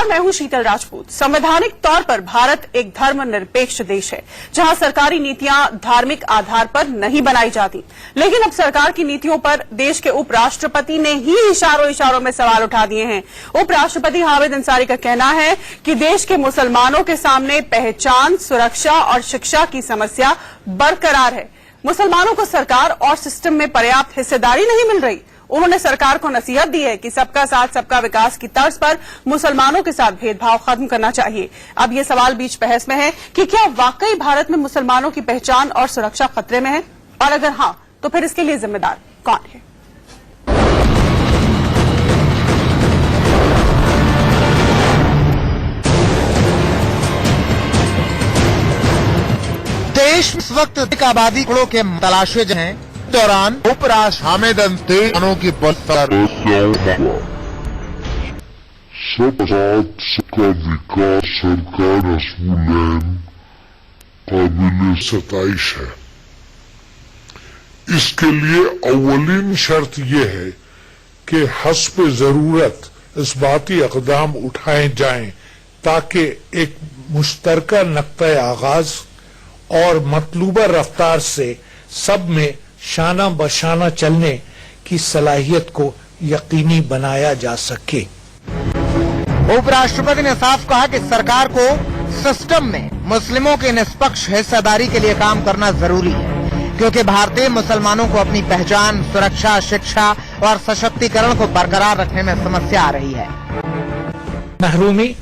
नमस्कार, मैं हूं शीतल राजपूत। संवैधानिक तौर पर भारत एक धर्मनिरपेक्ष देश है, जहां सरकारी नीतियां धार्मिक आधार पर नहीं बनाई जाती। लेकिन अब सरकार की नीतियों पर देश के उपराष्ट्रपति ने ही इशारों में सवाल उठा दिए हैं। उपराष्ट्रपति हामिद अंसारी का कहना है कि देश के मुसलमानों के सामने पहचान, सुरक्षा और शिक्षा की समस्या बरकरार है। मुसलमानों को सरकार और सिस्टम में पर्याप्त हिस्सेदारी नहीं मिल रही। उन्होंने सरकार को नसीहत दी है कि सबका साथ सबका विकास की तर्ज पर मुसलमानों के साथ भेदभाव खत्म करना चाहिए। अब ये सवाल बीच बहस में है कि क्या वाकई भारत में मुसलमानों की पहचान और सुरक्षा खतरे में है, और अगर हां तो फिर इसके लिए जिम्मेदार कौन है। देश इस वक्त अधिक आबादी के तलाशे हैं। दौरान उपराष्ट्रपति हामिद अंसारी की सबका विकास सरकार रसूलैन काबिल सताइश है। इसके लिए अव्वलीन शर्त यह है कि हस्ब जरूरत इस्बाती इक़दाम उठाए जाएं ताकि एक मुश्तरका नक्ता आगाज और मतलूबा रफ्तार से सब में शाना बशाना चलने की सलाहियत को यकीनी बनाया जा सके। उपराष्ट्रपति ने साफ कहा कि सरकार को सिस्टम में मुस्लिमों की निष्पक्ष हिस्सेदारी के लिए काम करना जरूरी है, क्योंकि भारतीय मुसलमानों को अपनी पहचान, सुरक्षा, शिक्षा और सशक्तिकरण को बरकरार रखने में समस्या आ रही है। महरूमी,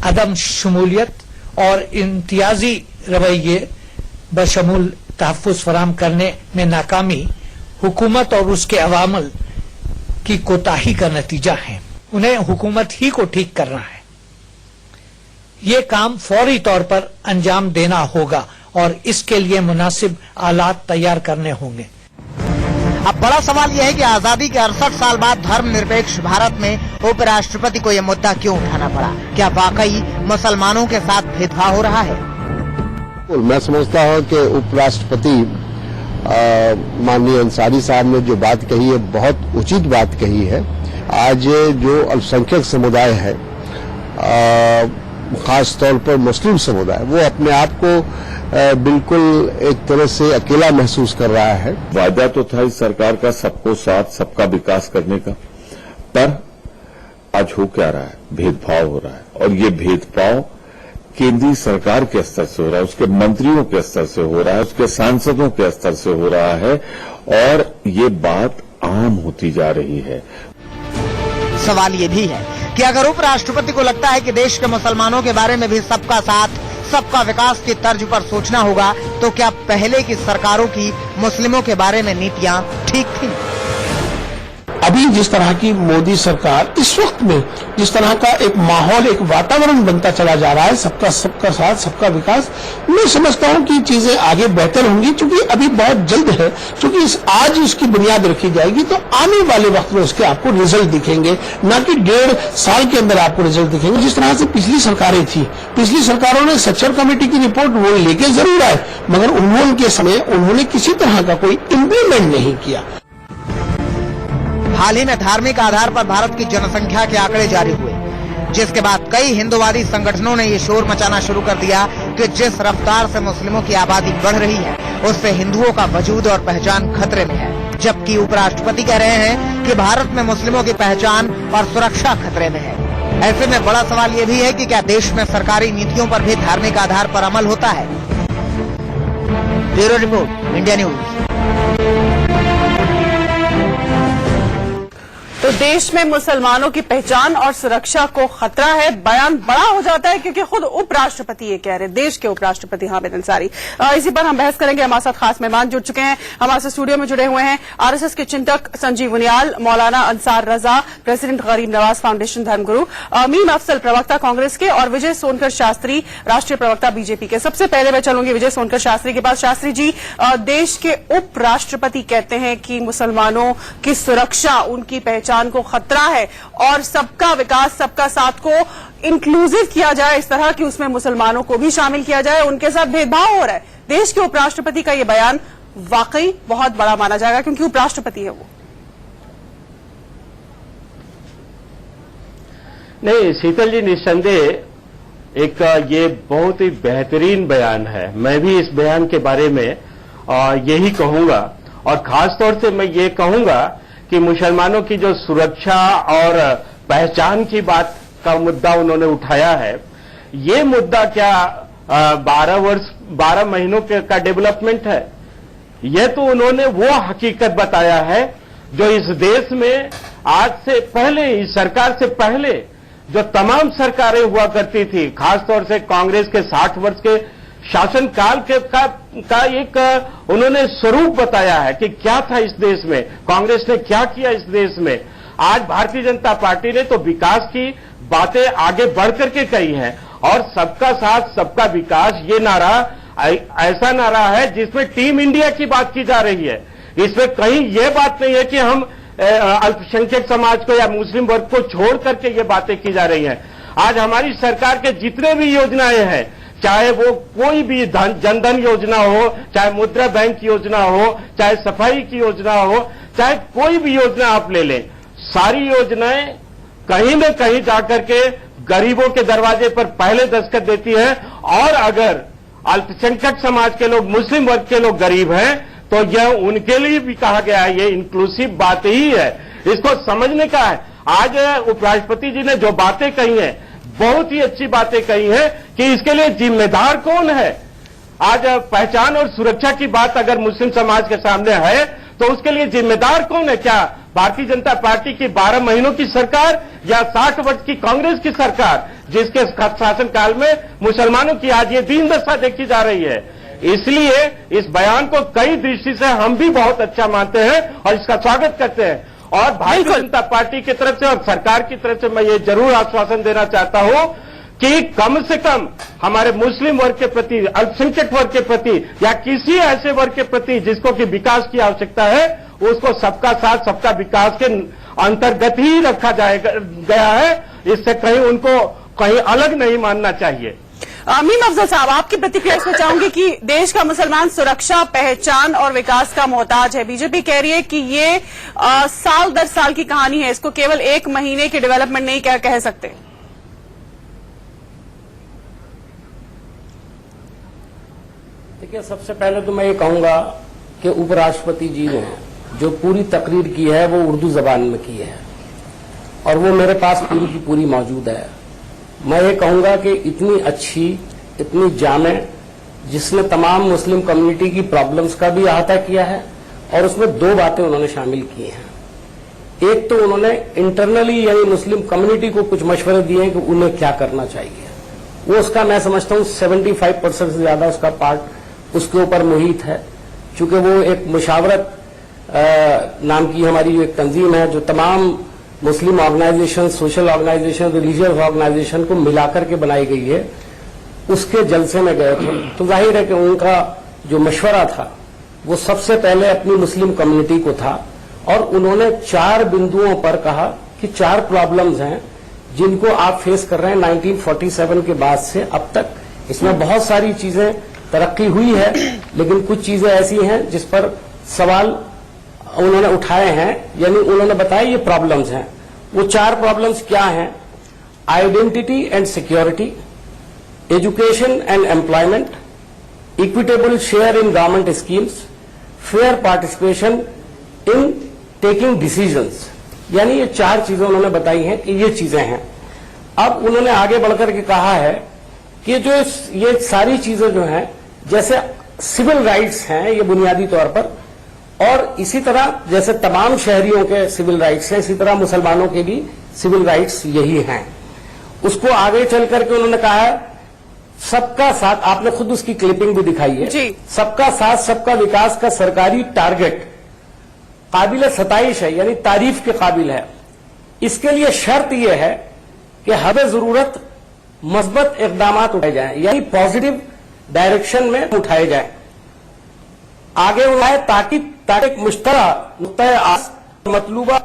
अदम शमूलियत और इम्तियाजी रवैये बशमूल तहफ़्फ़ुज़ फराहम करने में नाकामी हुकूमत और उसके अवामल की कोताही का नतीजा है। उन्हें हुकूमत ही को ठीक करना है। ये काम फौरी तौर पर अंजाम देना होगा और इसके लिए मुनासिब आलात तैयार करने होंगे। अब बड़ा सवाल यह है कि आजादी के 68 साल बाद धर्मनिरपेक्ष भारत में उपराष्ट्रपति को यह मुद्दा क्यों उठाना पड़ा? क्या वाकई मुसलमानों के साथ भेदभाव हो रहा है? मैं समझता हूं कि उपराष्ट्रपति माननीय अंसारी साहब ने जो बात कही है बहुत उचित बात कही है। आज जो अल्पसंख्यक समुदाय है, खास तौर पर मुस्लिम समुदाय, वो अपने आप को बिल्कुल एक तरह से अकेला महसूस कर रहा है। वायदा तो था इस सरकार का सबको साथ सबका विकास करने का, पर आज हो क्या रहा है? भेदभाव हो रहा है, और ये भेदभाव केंद्रीय सरकार के स्तर से हो रहा है, उसके मंत्रियों के स्तर से हो रहा है, उसके सांसदों के स्तर से हो रहा है, और ये बात आम होती जा रही है। सवाल ये भी है कि अगर उपराष्ट्रपति को लगता है कि देश के मुसलमानों के बारे में भी सबका साथ सबका विकास की तर्ज पर सोचना होगा, तो क्या पहले की सरकारों की मुस्लिमों के बारे में नीतियां ठीक थी? अभी जिस तरह की मोदी सरकार इस वक्त में जिस तरह का एक माहौल, एक वातावरण बनता चला जा रहा है, सबका साथ सबका विकास, मैं समझता हूं कि चीजें आगे बेहतर होंगी। क्योंकि अभी बहुत जल्द है, क्योंकि आज इसकी बुनियाद रखी जाएगी तो आने वाले वक्त में उसके आपको रिजल्ट दिखेंगे, ना कि 1.5 साल के अंदर आपको रिजल्ट दिखेंगे। जिस तरह से पिछली सरकारें थी, पिछली सरकारों ने सच्चर कमेटी की रिपोर्ट वो लेके जरूर आए, मगर उन्होंने समय उन्होंने किसी तरह का कोई इम्प्लीमेंट नहीं किया। हाल ही में धार्मिक आधार पर भारत की जनसंख्या के आंकड़े जारी हुए, जिसके बाद कई हिंदूवादी संगठनों ने ये शोर मचाना शुरू कर दिया कि जिस रफ्तार से मुस्लिमों की आबादी बढ़ रही है, उससे हिंदुओं का वजूद और पहचान खतरे में है। जबकि उपराष्ट्रपति कह रहे हैं कि भारत में मुस्लिमों की पहचान और सुरक्षा खतरे में है। ऐसे में बड़ा सवाल ये भी है कि क्या देश में सरकारी नीतियों पर भी धार्मिक आधार पर अमल होता है? Bureau report, India news. तो देश में मुसलमानों की पहचान और सुरक्षा को खतरा है, बयान बड़ा हो जाता है क्योंकि खुद उपराष्ट्रपति ये कह रहे हैं, देश के उपराष्ट्रपति हामिद अंसारी। इसी पर हम बहस करेंगे। हमारे साथ खास मेहमान जुड़ चुके हैं, हमारे साथ स्टूडियो में जुड़े हुए हैं आरएसएस के चिंतक संजीव उनियाल, मौलाना अंसार रजा, प्रेसिडेंट गरीब नवाज फाउंडेशन धर्मगुरु, मीम अफसल प्रवक्ता कांग्रेस के, और विजय सोनकर शास्त्री राष्ट्रीय प्रवक्ता बीजेपी के। सबसे पहले मैं चलूंगी विजय सोनकर शास्त्री के पास। शास्त्री जी, देश के उपराष्ट्रपति कहते हैं कि मुसलमानों की सुरक्षा, उनकी पहचान को खतरा है और सबका विकास, सबका साथ को इंक्लूसिव किया जाए, इस तरह कि उसमें मुसलमानों को भी शामिल किया जाए, उनके साथ भेदभाव हो रहा है। देश के उपराष्ट्रपति का यह बयान वाकई बहुत बड़ा माना जाएगा क्योंकि उपराष्ट्रपति है वो। नहीं, शीतल जी, निस्संदेह एक ये बहुत ही बेहतरीन बयान है। मैं भी इस बयान के बारे में यही कहूंगा, और खास तौर से मैं ये कहूंगा कि मुसलमानों की जो सुरक्षा और पहचान की बात का मुद्दा उन्होंने उठाया है, ये मुद्दा क्या 12 महीनों का डेवलपमेंट है? यह तो उन्होंने वो हकीकत बताया है जो इस देश में आज से पहले, इस सरकार से पहले जो तमाम सरकारें हुआ करती थी, खासतौर से कांग्रेस के 60 वर्ष के शासनकाल का एक उन्होंने स्वरूप बताया है कि क्या था इस देश में, कांग्रेस ने क्या किया इस देश में। आज भारतीय जनता पार्टी ने तो विकास की बातें आगे बढ़ करके कही हैं, और सबका साथ सबका विकास ये नारा ऐसा नारा है जिसमें टीम इंडिया की बात की जा रही है। इसमें कहीं यह बात नहीं है कि हम अल्पसंख्यक समाज को या मुस्लिम वर्ग को छोड़ करके ये बातें की जा रही हैं। आज हमारी सरकार के जितने भी योजनाएं हैं, चाहे वो कोई भी जनधन योजना हो, चाहे मुद्रा बैंक योजना हो, चाहे सफाई की योजना हो, चाहे कोई भी योजना आप ले लें, सारी योजनाएं कहीं न कहीं जाकर के गरीबों के दरवाजे पर पहले दस्तखत देती है। और अगर अल्पसंख्यक समाज के लोग, मुस्लिम वर्ग के लोग गरीब हैं, तो यह उनके लिए भी कहा गया है, ये इंक्लूसिव बात ही है, इसको समझने का है। आज उपराष्ट्रपति जी ने जो बातें कही हैं, बहुत ही अच्छी बातें कही हैं कि इसके लिए जिम्मेदार कौन है। आज पहचान और सुरक्षा की बात अगर मुस्लिम समाज के सामने है तो उसके लिए जिम्मेदार कौन है? क्या भारतीय जनता पार्टी की 12 महीनों की सरकार या 60 वर्ष की कांग्रेस की सरकार, जिसके शासनकाल में मुसलमानों की आज ये दीन दशा देखी जा रही है? इसलिए इस बयान को कई दृष्टि से हम भी बहुत अच्छा मानते हैं और इसका स्वागत करते हैं। और भारतीय जनता पार्टी की तरफ से और सरकार की तरफ से मैं ये जरूर आश्वासन देना चाहता हूं कि कम से कम हमारे मुस्लिम वर्ग के प्रति, अल्पसंख्यक वर्ग के प्रति, या किसी ऐसे वर्ग के प्रति जिसको कि विकास की आवश्यकता है, उसको सबका साथ सबका विकास के अंतर्गत ही रखा गया है। इससे कहीं उनको कहीं अलग नहीं मानना चाहिए। मीम अफजल साहब, आपकी प्रतिक्रिया इसमें चाहूंगी कि देश का मुसलमान सुरक्षा, पहचान और विकास का मोहताज है। बीजेपी कह रही है कि ये साल दर साल की कहानी है, इसको केवल 1 महीने की डेवलपमेंट नहीं कह सकते। देखिए, सबसे पहले तो मैं ये कहूंगा कि उपराष्ट्रपति जी ने जो पूरी तकरीर की है वो उर्दू जबान में की है, और वो मेरे पास पूरी की पूरी मौजूद है। मैं ये कहूंगा कि इतनी अच्छी, इतनी जामे, जिसने तमाम मुस्लिम कम्युनिटी की प्रॉब्लम्स का भी अहाता किया है, और उसमें 2 बातें उन्होंने शामिल की हैं। एक तो उन्होंने इंटरनली यानी मुस्लिम कम्युनिटी को कुछ मशवरे दिए हैं कि उन्हें क्या करना चाहिए। वो उसका मैं समझता हूं 75% से ज्यादा उसका पार्ट उसके ऊपर मुहित है, चूंकि वो एक मुशावरत नाम की हमारी जो एक तंजीम है जो तमाम Muslim organisation, social organisation, religious organisation को मिलाकर के बनाई गई है, उसके जलसे में गए थे। तो जाहिर है कि उनका जो मशवरा था वो सबसे पहले अपनी मुस्लिम कम्युनिटी को था, और उन्होंने 4 बिंदुओं पर कहा कि 4 प्रॉब्लम्स हैं जिनको आप फेस कर रहे हैं 1947 के बाद से अब तक। इसमें बहुत सारी चीजें तरक्की हुई है, लेकिन कुछ चीजें ऐसी हैं जिस पर सवाल उन्होंने उठाए हैं, यानी उन्होंने बताया ये प्रॉब्लम्स हैं। वो 4 प्रॉब्लम्स क्या हैं? Identity and security, education and employment, equitable share in government schemes, fair participation in taking decisions. यानी ये 4 चीजें उन्होंने बताई हैं कि ये चीजें हैं। अब उन्होंने आगे बढ़कर के कहा है कि जो ये सारी चीजें जो हैं, जैसे सिविल राइट्स हैं ये बुनियादी तौर पर, और इसी तरह जैसे तमाम शहरियों के सिविल राइट्स हैं, इसी तरह मुसलमानों के भी सिविल राइट्स यही हैं। उसको आगे चल करके उन्होंने कहा है सबका साथ, आपने खुद उसकी क्लिपिंग भी दिखाई है जी। सबका साथ सबका विकास का सरकारी टारगेट काबिल सताइश है, यानी तारीफ के काबिल है। इसके लिए शर्त यह है कि हमें जरूरत मस्बत इकदाम उठाए जाएं, यानी पॉजिटिव डायरेक्शन में उठाए जाएं, आगे उठाए, ताकि मुश्तरा मतलूबा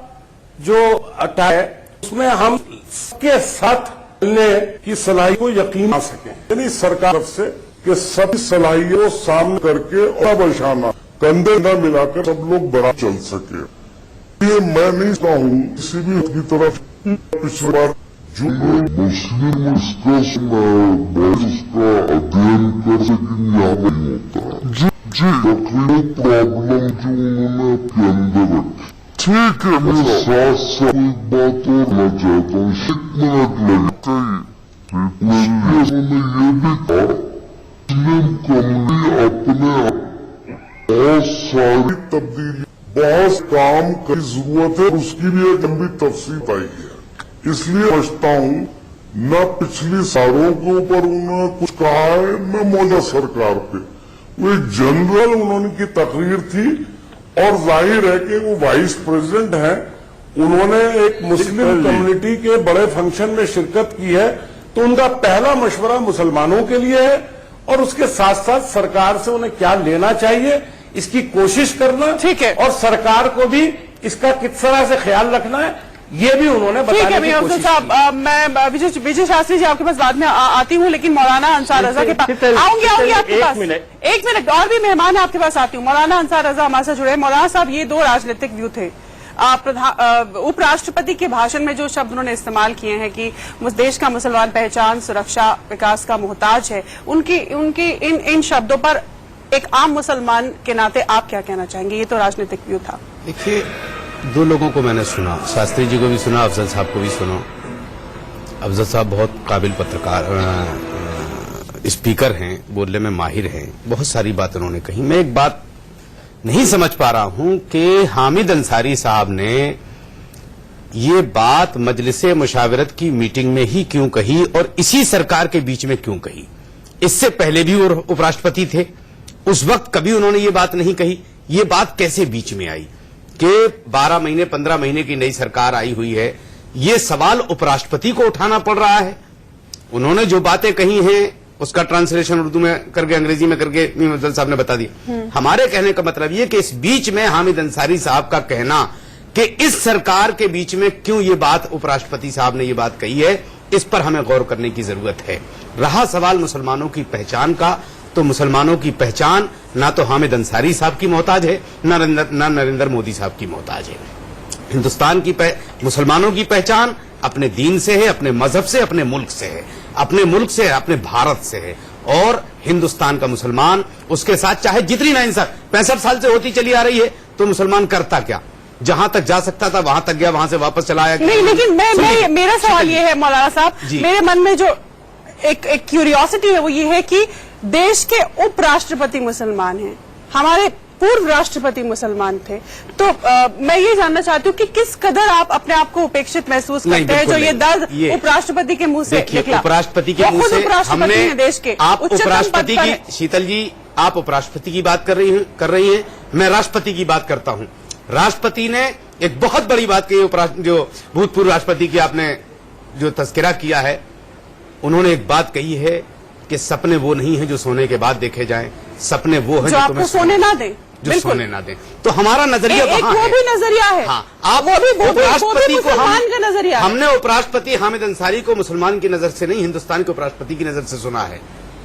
जो अट्टा है उसमें हम सबके साथ चलने की सलाहियत को यकीन आ सके। यानी सरकार तरफ से कि सभी सलाहियों सामने करके और बशाना कंधे न मिलाकर सब लोग बड़ा चल सके। ये मैं नहीं कहूँ किसी भी की तरफ पिछली बार जो मुस्लिम इसका अध्ययन कर सकें यहाँ नहीं होता। जी तकरीबन प्रॉब्लम जो उन्होंने अपने अंदर रखी। ठीक है, मैं साथ साथ एक बात और कहना चाहता हूँ, 1 मिनट लगता है। उन्होंने ये भी कहा मुस्लिम कम्युनिटी अपने बहुत सारी तब्दीली, बहुत काम की जरूरत है, उसकी भी एक लंबी तफसील आई है। इसलिए समझता हूँ न पिछली सालों के ऊपर उन्होंने कुछ कहा है न मौजूदा सरकार पे। वो एक जनरल उन्होंने की तकरीर थी और जाहिर है कि वो वाइस प्रेसिडेंट हैं, उन्होंने एक मुस्लिम कम्युनिटी के बड़े फंक्शन में शिरकत की है, तो उनका पहला मशवरा मुसलमानों के लिए है और उसके साथ साथ सरकार से उन्हें क्या लेना चाहिए इसकी कोशिश करना। ठीक है। और सरकार को भी इसका किस तरह से ख्याल रखना है ये भी उन्होंने बताने की कोशिश की। साहब, मैं विजय शास्त्री जी आपके पास बाद में आती हूँ, लेकिन मौलाना अंसार रजा के पास आऊंगी आपके पास। एक मिनट और भी मेहमान है आपके पास आती हूँ। मौलाना अंसार रजा हमारे साथ जुड़े। मौलाना साहब, ये 2 राजनीतिक व्यू थे। उपराष्ट्रपति के भाषण में जो शब्द उन्होंने इस्तेमाल किए हैं कि देश का मुसलमान पहचान, सुरक्षा, विकास का मोहताज है, उनकी इन शब्दों पर एक आम मुसलमान के नाते आप क्या कहना चाहेंगे? ये तो राजनीतिक व्यू था। देखिए, 2 लोगों को मैंने सुना, शास्त्री जी को भी सुना, अफजल साहब को भी सुना। अफजल साहब बहुत काबिल पत्रकार स्पीकर हैं, बोलने में माहिर हैं, बहुत सारी बात उन्होंने कही। मैं एक बात नहीं समझ पा रहा हूं कि हामिद अंसारी साहब ने ये बात मजलिसे मुशावरत की मीटिंग में ही क्यों कही और इसी सरकार के बीच में क्यों कही। इससे पहले भी वो उपराष्ट्रपति थे, उस वक्त कभी उन्होंने ये बात नहीं कही। ये बात कैसे बीच में आई कि 12 महीने 15 महीने की नई सरकार आई हुई है, ये सवाल उपराष्ट्रपति को उठाना पड़ रहा है। उन्होंने जो बातें कही हैं उसका ट्रांसलेशन उर्दू में करके, अंग्रेजी में करके मीम अफजल साहब ने बता दिया। हमारे कहने का मतलब ये कि इस बीच में हामिद अंसारी साहब का कहना कि इस सरकार के बीच में क्यों ये बात उपराष्ट्रपति साहब ने ये बात कही है, इस पर हमें गौर करने की जरूरत है। रहा सवाल मुसलमानों की पहचान का, तो मुसलमानों की पहचान ना तो हामिद अंसारी साहब की मोहताज है, ना नरेंद्र मोदी साहब की मोहताज है। हिंदुस्तान की मुसलमानों की पहचान अपने दीन से है, अपने मजहब से, अपने मुल्क से है, अपने मुल्क से है, अपने भारत से है। और हिंदुस्तान का मुसलमान, उसके साथ चाहे जितनी नाइंसाफी 65 साल से होती चली आ रही है, तो मुसलमान करता क्या? जहां तक जा सकता था वहां तक गया, वहां से वापस चला आया। नहीं, लेकिन मेरा सवाल ये है मौलाना साहब, मेरे मन में जो एक क्यूरियोसिटी है वो ये है कि देश के उपराष्ट्रपति मुसलमान हैं, हमारे पूर्व राष्ट्रपति मुसलमान थे, तो मैं ये जानना चाहती हूँ कि किस कदर आप अपने आप को उपेक्षित महसूस करते हैं जो ये दर्द उपराष्ट्रपति के मुंह से निकला। उपराष्ट्रपति के मुंह से हमने, देश के आप उपराष्ट्रपति की, शीतल जी आप उपराष्ट्रपति की बात कर रही हैं, मैं राष्ट्रपति की बात करता हूँ। राष्ट्रपति ने एक बहुत बड़ी बात कही, जो भूतपूर्व राष्ट्रपति की आपने जो तस्करा किया है, उन्होंने एक बात कही है कि सपने वो नहीं है जो सोने के बाद देखे जाएं, सपने वो है जो तुम्हें सोने ना दे, जो सोने ना दे। तो हमारा नजरिया वहां है। वो भी नजरिया है। हाँ, आप उपराष्ट्रपति को का नजरिया, हमने उपराष्ट्रपति हामिद अंसारी को मुसलमान की नजर से नहीं, हिंदुस्तान के उपराष्ट्रपति की नजर से सुना है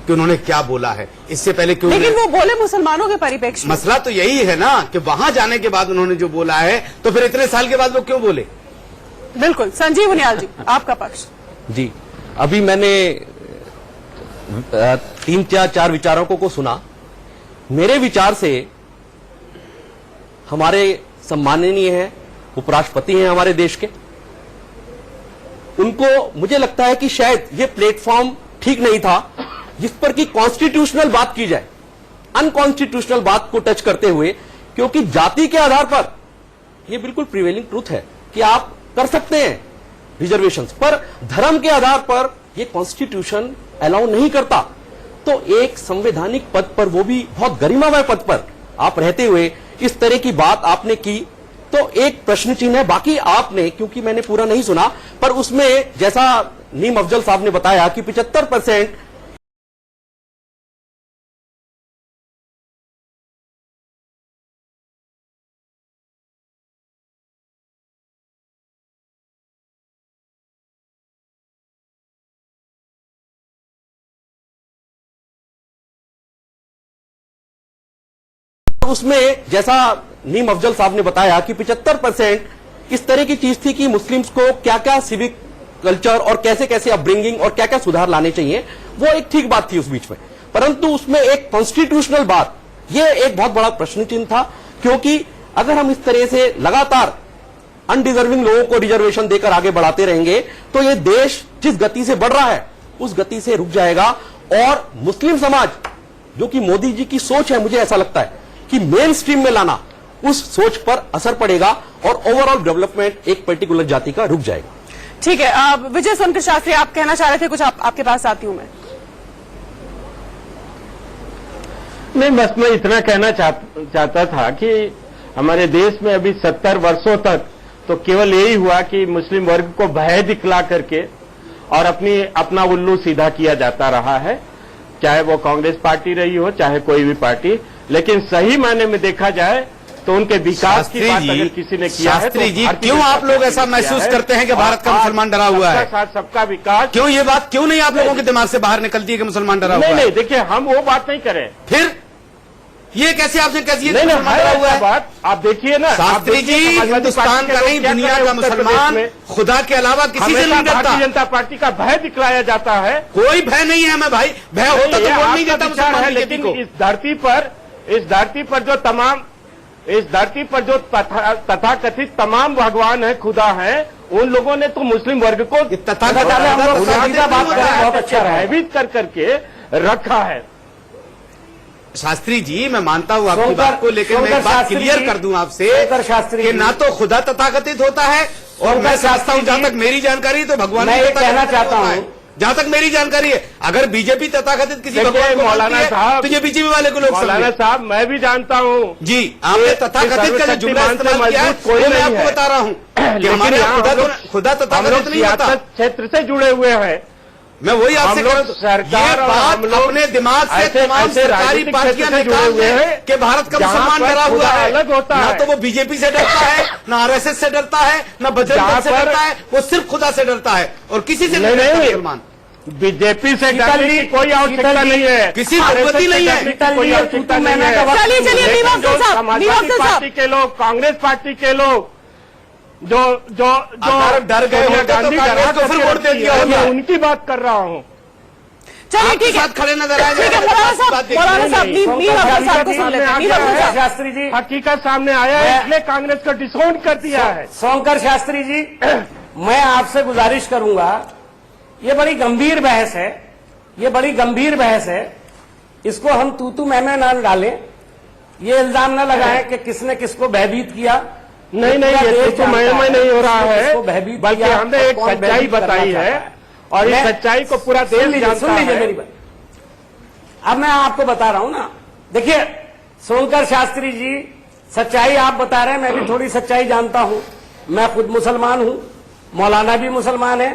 कि उन्होंने क्या बोला है। इससे पहले क्यों? लेकिन वो बोले मुसलमानों के परिप्रेक्ष्य। मसला तो यही है ना कि वहां जाने के बाद उन्होंने जो बोला है, तो फिर इतने साल के बाद वो क्यों बोले? बिल्कुल। संजीव उनियाल जी, आपका पक्ष। जी, अभी मैंने 3-4 विचारकों को सुना। मेरे विचार से हमारे सम्माननीय हैं, उपराष्ट्रपति हैं हमारे देश के, उनको मुझे लगता है कि शायद ये प्लेटफॉर्म ठीक नहीं था जिस पर कि कॉन्स्टिट्यूशनल बात की जाए, अनकॉन्स्टिट्यूशनल बात को टच करते हुए, क्योंकि जाति के आधार पर यह बिल्कुल प्रिवेलिंग ट्रूथ है कि आप कर सकते हैं रिजर्वेशंस, पर धर्म के आधार पर यह कॉन्स्टिट्यूशन अलाउ नहीं करता। तो एक संवैधानिक पद पर, वो भी बहुत गरिमामय पद पर आप रहते हुए इस तरह की बात आपने की, तो एक प्रश्न चिन्ह है। बाकी आपने, क्योंकि मैंने पूरा नहीं सुना, पर उसमें जैसा नीम अफजल साहब ने बताया कि 75% उसमें जैसा नीम अफजल साहब ने बताया कि 75% इस तरह की चीज थी कि मुस्लिम्स को क्या क्या सिविक कल्चर और कैसे कैसे अपब्रिंगिंग और क्या क्या सुधार लाने चाहिए, वो एक ठीक बात थी उस बीच में। परंतु उसमें एक कॉन्स्टिट्यूशनल बात, ये एक बहुत बड़ा प्रश्न चिन्ह था, क्योंकि अगर हम इस तरह से लगातार अनडिजर्विंग लोगों को रिजर्वेशन देकर आगे बढ़ाते रहेंगे तो ये देश जिस गति से बढ़ रहा है उस गति से रुक जाएगा। और मुस्लिम समाज, जो कि मोदी जी की सोच है, मुझे ऐसा लगता है कि मेन स्ट्रीम में लाना, उस सोच पर असर पड़ेगा और ओवरऑल डेवलपमेंट एक पर्टिकुलर जाति का रुक जाएगा। ठीक है, विजय सोनकर शास्त्री, आप कहना चाह रहे थे कुछ, आपके पास आती हूं मैं। नहीं, बस मैं इतना कहना चाहता था कि हमारे देश में अभी 70 वर्षों तक तो केवल यही हुआ कि मुस्लिम वर्ग को भय दिखला करके और अपना उल्लू सीधा किया जाता रहा है, चाहे वो कांग्रेस पार्टी रही हो, चाहे कोई भी पार्टी। लेकिन सही मायने में देखा जाए तो उनके विकास की बात अगर किसी ने किया है तो जी, क्यों आप लोग ऐसा महसूस करते हैं कि भारत का मुसलमान डरा हुआ है? सबका विकास, क्यों ये बात क्यों नहीं आप लोगों के दिमाग से बाहर निकलती है कि मुसलमान डरा हुआ है? नहीं, देखिए, हम वो बात नहीं करें। फिर ये कैसे आपने कैसे नहीं, डरा हुआ है बात? आप देखिए ना शास्त्री जी, हिंदुस्तान का नहीं, दुनिया का मुसलमान खुदा के अलावा किसी से नहीं डरता। भारतीय जनता पार्टी का भय दिखलाया जाता है। कोई भय नहीं है, मैं भाई भय होता तो बोल नहीं देता मुसलमान है। लेकिन इस धरती पर जो तथाकथित तमाम भगवान है, खुदा है, उन लोगों ने तो मुस्लिम वर्ग को बहुत अच्छा भयभीत कर करके रखा है। शास्त्री जी, मैं मानता हूं आपकी बात को, लेकिन मैं एक बात क्लियर कर दूं आपसे कि ना तो खुदा तथाकथित होता है, और मैं समझता हूं, जहां तक मेरी जानकारी है तो भगवान मैं कहना चाहता हूं, जहां तक मेरी जानकारी है, अगर बीजेपी तथाकथित किसी भगवान को मौलाना साहब, तो ये बीजेपी वाले को लोग मौलाना साहब, मैं भी जानता हूं जी, आपने तथाकथित का जो जुमला इस्तेमाल किया है वो मैं आपको बता रहा हूं कि हमारे खुदा तथाकथित नहीं होता, क्षेत्र से जुड़े हुए हैं। मैं वही आपसे सरकार अपने दिमाग से तमाम सरकारी पार्टियां निकाल हुए हैं कि भारत का मुसलमान डरा हुआ है। अलग होता है, ना तो वो बीजेपी से डरता है, ना आरएसएस से डरता है, ना बजरंग दल से डरता है, वो सिर्फ खुदा से डरता है और किसी से नहीं डरता मुसलमान। बीजेपी से डरने की कोई आवश्यकता नहीं है, किसी जरूरत ही नहीं है, कोई आवश्यकता नहीं है। समाजवादी पार्टी के लोग, कांग्रेस पार्टी के लोग जो डर गए होंगे तो कांग्रेस को फिर वोट दे दिया होगा, उनकी बात कर रहा हूं। चलिए ठीक है, खड़े नजर आए। ठीक है, मौलाना साहब, शास्त्री जी, हकीकत सामने आया है, इसलिए कांग्रेस को डिसोन कर दिया है। सोनकर शास्त्री जी, मैं आपसे गुजारिश करूंगा, ये बड़ी गंभीर बहस है, ये बड़ी गंभीर बहस है, इसको हम तू मैं ना डालें, ये इल्जाम न लगाएं कि किसने किसको भयभीत किया। नहीं, ये तो मैं नहीं हो रहा है, बल्कि हमने एक सच्चाई बताई है और इस सच्चाई को पूरा देश जानता है। मेरी बात अब मैं आपको बता रहा हूं ना, देखिए सोनकर शास्त्री जी, सच्चाई आप बता रहे हैं, मैं भी थोड़ी सच्चाई जानता हूं। मैं खुद मुसलमान हूं, मौलाना भी मुसलमान है,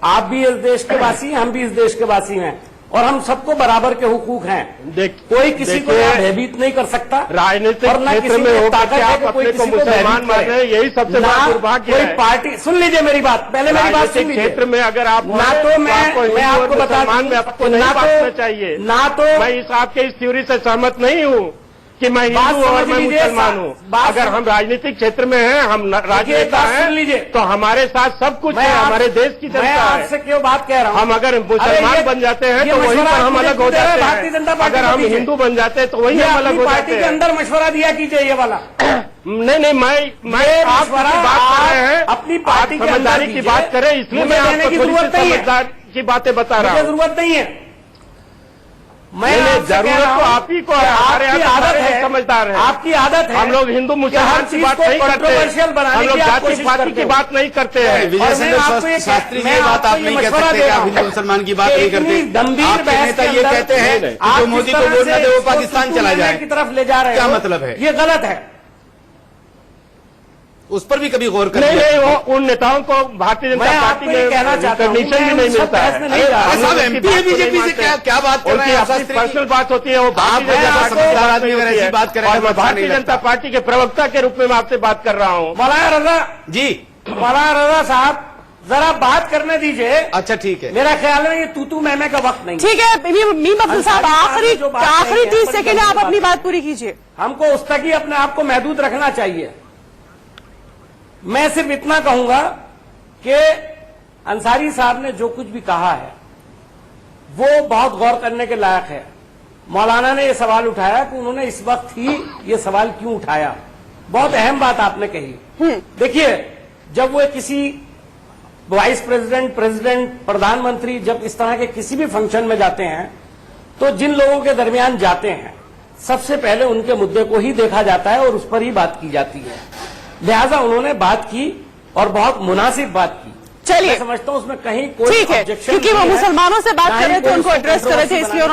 आप भी इस देश के वासी, हम भी इस देश के वासी हैं, और हम सबको बराबर के हुकूक हैं। कोई किसी को भयभीत नहीं कर सकता। राजनीतिक क्षेत्र में होकर के आप अपने को मुसलमान मान रहे हैं, यही सबसे बड़ा दुर्भाग्य है। कोई पार्टी, सुन लीजिए मेरी बात, पहले मेरी बात सुन लीजिए। क्षेत्र में अगर आप ना तो मैं आपको बता दूं, में आपको नहीं बांटना चाहिए, ना तो मैं इस आपके इस थ्योरी से सहमत नहीं हूँ कि मैं हिंदू और मैं मुसलमान हूँ। अगर हम राजनीतिक क्षेत्र में हैं, हम राजनेता हैं, तो हमारे साथ सब कुछ है, हमारे देश की जनता है। आपसे क्यों बात कह रहा हूँ? हम अगर मुसलमान बन जाते हैं तो वहीं पर हम अलग हो जाते हैं, अगर हम हिंदू बन जाते हैं तो वहीं हम अलग हो जाते हैं। पार्टी के अंदर मशवरा दिया कीजिए ये वाला। नहीं, मैं आप बात कर रहे हैं, अपनी पार्टी की समझदारी की बात करें, इसलिए मैं आपको समझदार की बातें बता रहा हूँ। जरूरत नहीं है, मैं जरूरत तो आप ही को है, हमारे आदत है, समझदार है, आपकी आदत है। हम लोग हिंदू मुसलमान की बात नहीं करते, हम लोग जाति पाति की बात नहीं करते हैं। विजय शास्त्री जी, बात आप नहीं कह सकते कि आप हिंदू मुसलमान की बात नहीं करते। गंभीर बहस ये कहते हैं जो मोदी को वोट न दे वो पाकिस्तान चला जाए की तरफ ले जा रहे हैं, क्या मतलब है? ये गलत है, उस पर भी कभी गौर करें। नहीं, वो उन नेताओं को भारतीय जनता पार्टी में परमिशन भी नहीं मिलता है। एमपी है बीजेपी से, क्या बात कर रहे हैं? पर्सनल बात होती है, वो भारतीय जनता पार्टी के प्रवक्ता के रूप में मैं आपसे बात कर रहा हूँ। मौलाना रजा जी, मौलाना रजा साहब, जरा बात करने दीजिए। अच्छा ठीक है, मेरा ख्याल है ये तू मैं का वक्त नहीं। ठीक है, मीम अब्दुल साहब, आखिरी 30 सेकंड आप अपनी बात पूरी कीजिए। हमको उस तक ही अपने आप को महदूद रखना चाहिए। मैं सिर्फ इतना कहूंगा कि अंसारी साहब ने जो कुछ भी कहा है वो बहुत गौर करने के लायक है। मौलाना ने यह सवाल उठाया कि उन्होंने इस वक्त ही ये सवाल क्यों उठाया। बहुत अहम बात आपने कही। देखिए, जब वो किसी वाइस प्रेसिडेंट, प्रेसिडेंट, प्रधानमंत्री जब इस तरह के किसी भी फंक्शन में जाते हैं तो जिन लोगों के दरमियान जाते हैं सबसे पहले उनके मुद्दे को ही देखा जाता है और उस पर ही बात की जाती है। लिहाजा उन्होंने बात की और बहुत मुनासिब बात की। चलिए, मैं समझता हूं उसमें कहीं कोई ठीक है, ऑब्जेक्शन क्योंकि वो नहीं है, मुसलमानों से बात ना कर ही रहे थे, कोई उनको उसको एड्रेस कर रहे थे, controversy इसलिए